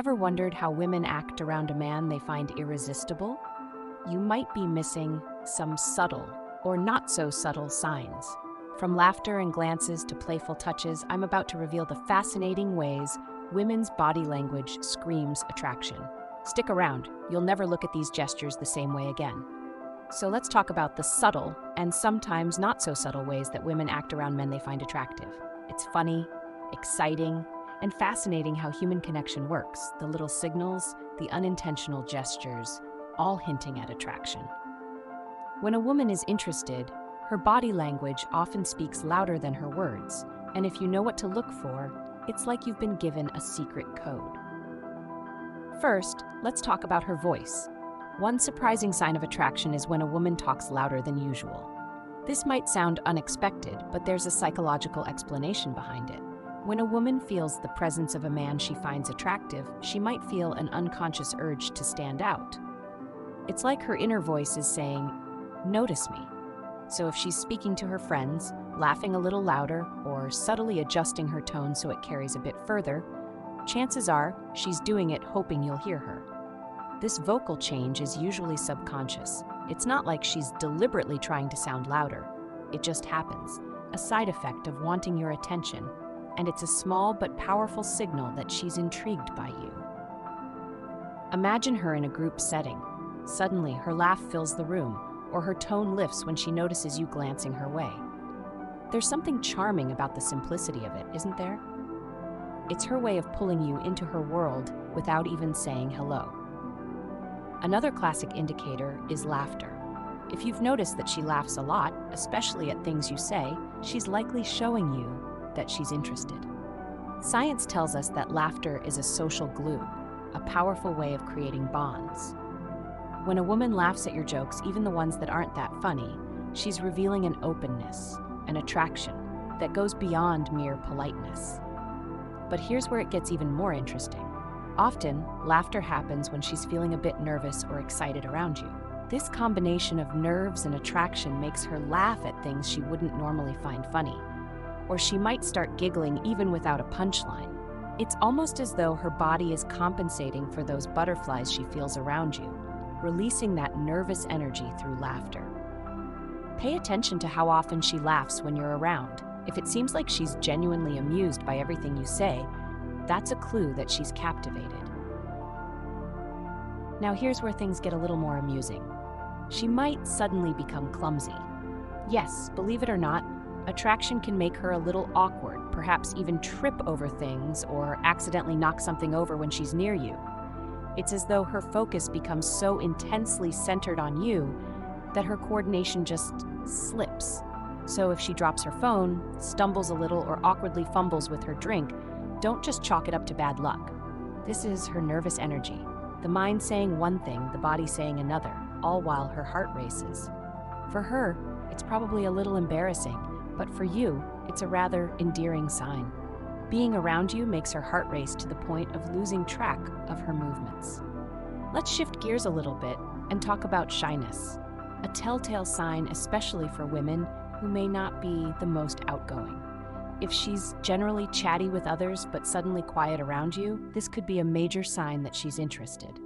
Ever wondered how women act around a man they find irresistible? You might be missing some subtle or not so subtle signs. From laughter and glances to playful touches, I'm about to reveal the fascinating ways women's body language screams attraction. Stick around, you'll never look at these gestures the same way again. So let's talk about the subtle and sometimes not so subtle ways that women act around men they find attractive. It's funny, exciting, and fascinating how human connection works. The little signals, the unintentional gestures, all hinting at attraction. When a woman is interested, her body language often speaks louder than her words, and if you know what to look for, it's like you've been given a secret code. First, let's talk about her voice. One surprising sign of attraction is when a woman talks louder than usual. This might sound unexpected, but there's a psychological explanation behind it. When a woman feels the presence of a man she finds attractive, she might feel an unconscious urge to stand out. It's like her inner voice is saying, "Notice me." So if she's speaking to her friends, laughing a little louder, or subtly adjusting her tone so it carries a bit further, chances are she's doing it hoping you'll hear her. This vocal change is usually subconscious. It's not like she's deliberately trying to sound louder. It just happens, a side effect of wanting your attention, and it's a small but powerful signal that she's intrigued by you. Imagine her in a group setting. Suddenly, her laugh fills the room, or her tone lifts when she notices you glancing her way. There's something charming about the simplicity of it, isn't there? It's her way of pulling you into her world without even saying hello. Another classic indicator is laughter. If you've noticed that she laughs a lot, especially at things you say, she's likely showing you that she's interested. Science tells us that laughter is a social glue, a powerful way of creating bonds. When a woman laughs at your jokes, even the ones that aren't that funny, she's revealing an openness, an attraction that goes beyond mere politeness. But here's where it gets even more interesting. Often, laughter happens when she's feeling a bit nervous or excited around you. This combination of nerves and attraction makes her laugh at things she wouldn't normally find funny. Or she might start giggling even without a punchline. It's almost as though her body is compensating for those butterflies she feels around you, releasing that nervous energy through laughter. Pay attention to how often she laughs when you're around. If it seems like she's genuinely amused by everything you say, that's a clue that she's captivated. Now here's where things get a little more amusing. She might suddenly become clumsy. Yes, believe it or not, attraction can make her a little awkward, perhaps even trip over things or accidentally knock something over when she's near you. It's as though her focus becomes so intensely centered on you that her coordination just slips. So if she drops her phone, stumbles a little, or awkwardly fumbles with her drink, don't just chalk it up to bad luck. This is her nervous energy, the mind saying one thing, the body saying another, all while her heart races. For her, it's probably a little embarrassing, but for you, it's a rather endearing sign. Being around you makes her heart race to the point of losing track of her movements. Let's shift gears a little bit and talk about shyness, a telltale sign especially for women who may not be the most outgoing. If she's generally chatty with others but suddenly quiet around you, this could be a major sign that she's interested.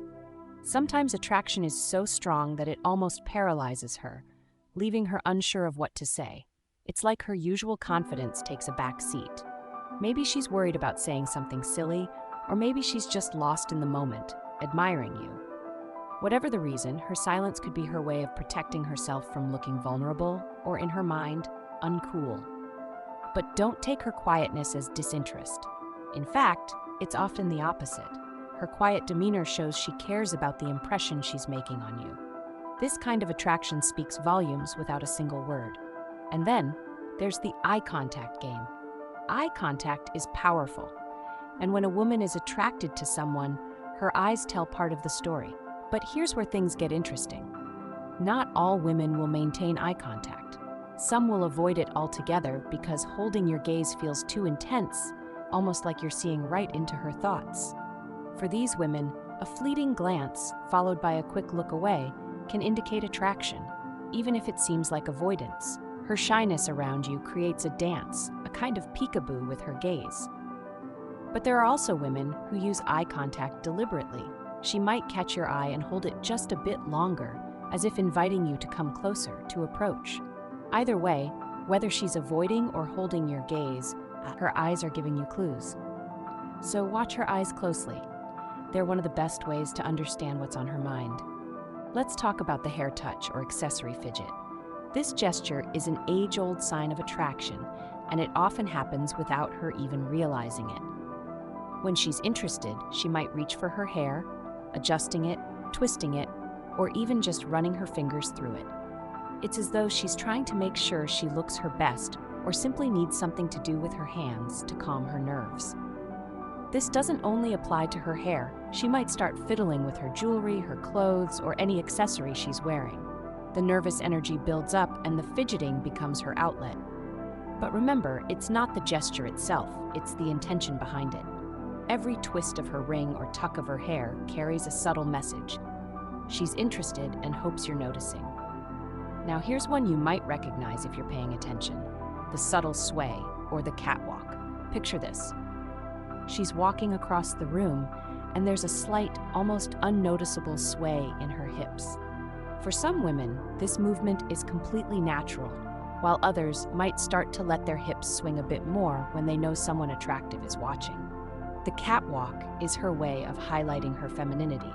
Sometimes attraction is so strong that it almost paralyzes her, leaving her unsure of what to say. It's like her usual confidence takes a back seat. Maybe she's worried about saying something silly, or maybe she's just lost in the moment, admiring you. Whatever the reason, her silence could be her way of protecting herself from looking vulnerable, or in her mind, uncool. But don't take her quietness as disinterest. In fact, it's often the opposite. Her quiet demeanor shows she cares about the impression she's making on you. This kind of attraction speaks volumes without a single word. And then, there's the eye contact game. Eye contact is powerful. And when a woman is attracted to someone, her eyes tell part of the story. But here's where things get interesting. Not all women will maintain eye contact. Some will avoid it altogether because holding your gaze feels too intense, almost like you're seeing right into her thoughts. For these women, a fleeting glance, followed by a quick look away, can indicate attraction, even if it seems like avoidance. Her shyness around you creates a dance, a kind of peekaboo with her gaze. But there are also women who use eye contact deliberately. She might catch your eye and hold it just a bit longer, as if inviting you to come closer, to approach. Either way, whether she's avoiding or holding your gaze, her eyes are giving you clues. So watch her eyes closely. They're one of the best ways to understand what's on her mind. Let's talk about the hair touch or accessory fidget. This gesture is an age-old sign of attraction, and it often happens without her even realizing it. When she's interested, she might reach for her hair, adjusting it, twisting it, or even just running her fingers through it. It's as though she's trying to make sure she looks her best, or simply needs something to do with her hands to calm her nerves. This doesn't only apply to her hair. She might start fiddling with her jewelry, her clothes, or any accessory she's wearing. The nervous energy builds up and the fidgeting becomes her outlet. But remember, it's not the gesture itself, it's the intention behind it. Every twist of her ring or tuck of her hair carries a subtle message. She's interested and hopes you're noticing. Now here's one you might recognize if you're paying attention: the subtle sway, or the catwalk. Picture this. She's walking across the room, and there's a slight, almost unnoticeable sway in her hips. For some women, this movement is completely natural, while others might start to let their hips swing a bit more when they know someone attractive is watching. The catwalk is her way of highlighting her femininity.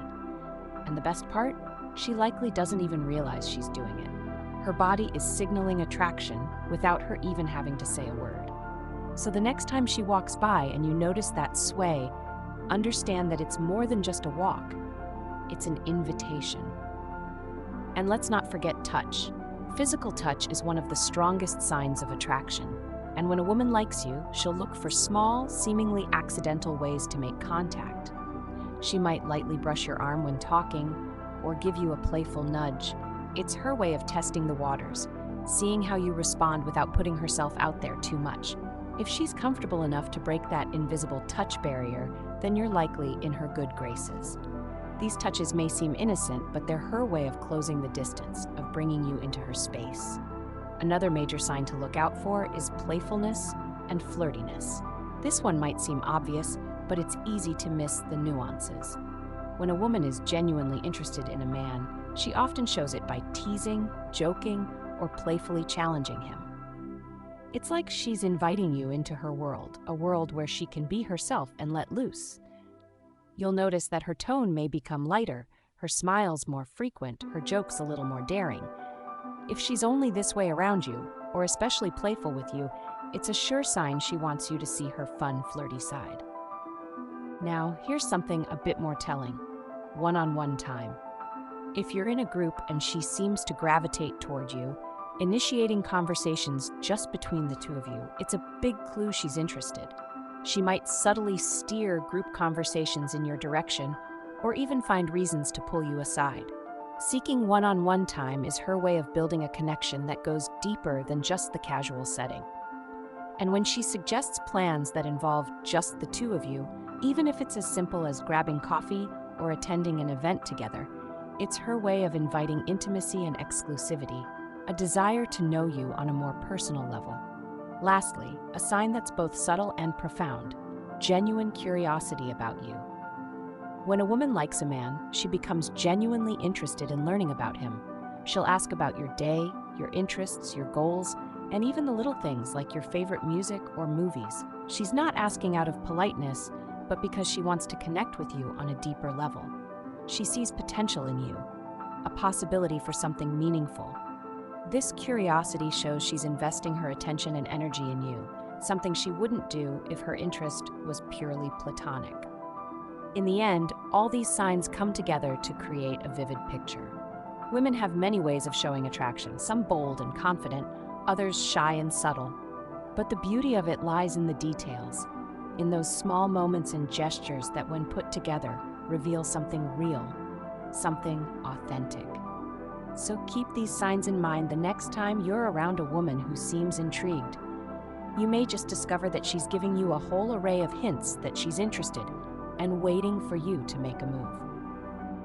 And the best part? She likely doesn't even realize she's doing it. Her body is signaling attraction without her even having to say a word. So the next time she walks by and you notice that sway, understand that it's more than just a walk. It's an invitation. And let's not forget touch. Physical touch is one of the strongest signs of attraction. And when a woman likes you, she'll look for small, seemingly accidental ways to make contact. She might lightly brush your arm when talking, or give you a playful nudge. It's her way of testing the waters, seeing how you respond without putting herself out there too much. If she's comfortable enough to break that invisible touch barrier, then you're likely in her good graces. These touches may seem innocent, but they're her way of closing the distance, of bringing you into her space. Another major sign to look out for is playfulness and flirtiness. This one might seem obvious, but it's easy to miss the nuances. When a woman is genuinely interested in a man, she often shows it by teasing, joking, or playfully challenging him. It's like she's inviting you into her world, a world where she can be herself and let loose. You'll notice that her tone may become lighter, her smiles more frequent, her jokes a little more daring. If she's only this way around you, or especially playful with you, it's a sure sign she wants you to see her fun, flirty side. Now, here's something a bit more telling: one-on-one time. If you're in a group and she seems to gravitate toward you, initiating conversations just between the two of you, it's a big clue she's interested. She might subtly steer group conversations in your direction, or even find reasons to pull you aside. Seeking one-on-one time is her way of building a connection that goes deeper than just the casual setting. And when she suggests plans that involve just the two of you, even if it's as simple as grabbing coffee or attending an event together, it's her way of inviting intimacy and exclusivity, a desire to know you on a more personal level. Lastly, a sign that's both subtle and profound: genuine curiosity about you. When a woman likes a man, she becomes genuinely interested in learning about him. She'll ask about your day, your interests, your goals, and even the little things like your favorite music or movies. She's not asking out of politeness, but because she wants to connect with you on a deeper level. She sees potential in you, a possibility for something meaningful. This curiosity shows she's investing her attention and energy in you, something she wouldn't do if her interest was purely platonic. In the end, all these signs come together to create a vivid picture. Women have many ways of showing attraction, some bold and confident, others shy and subtle. But the beauty of it lies in the details, in those small moments and gestures that, when put together, reveal something real, something authentic. So keep these signs in mind the next time you're around a woman who seems intrigued. You may just discover that she's giving you a whole array of hints that she's interested and waiting for you to make a move.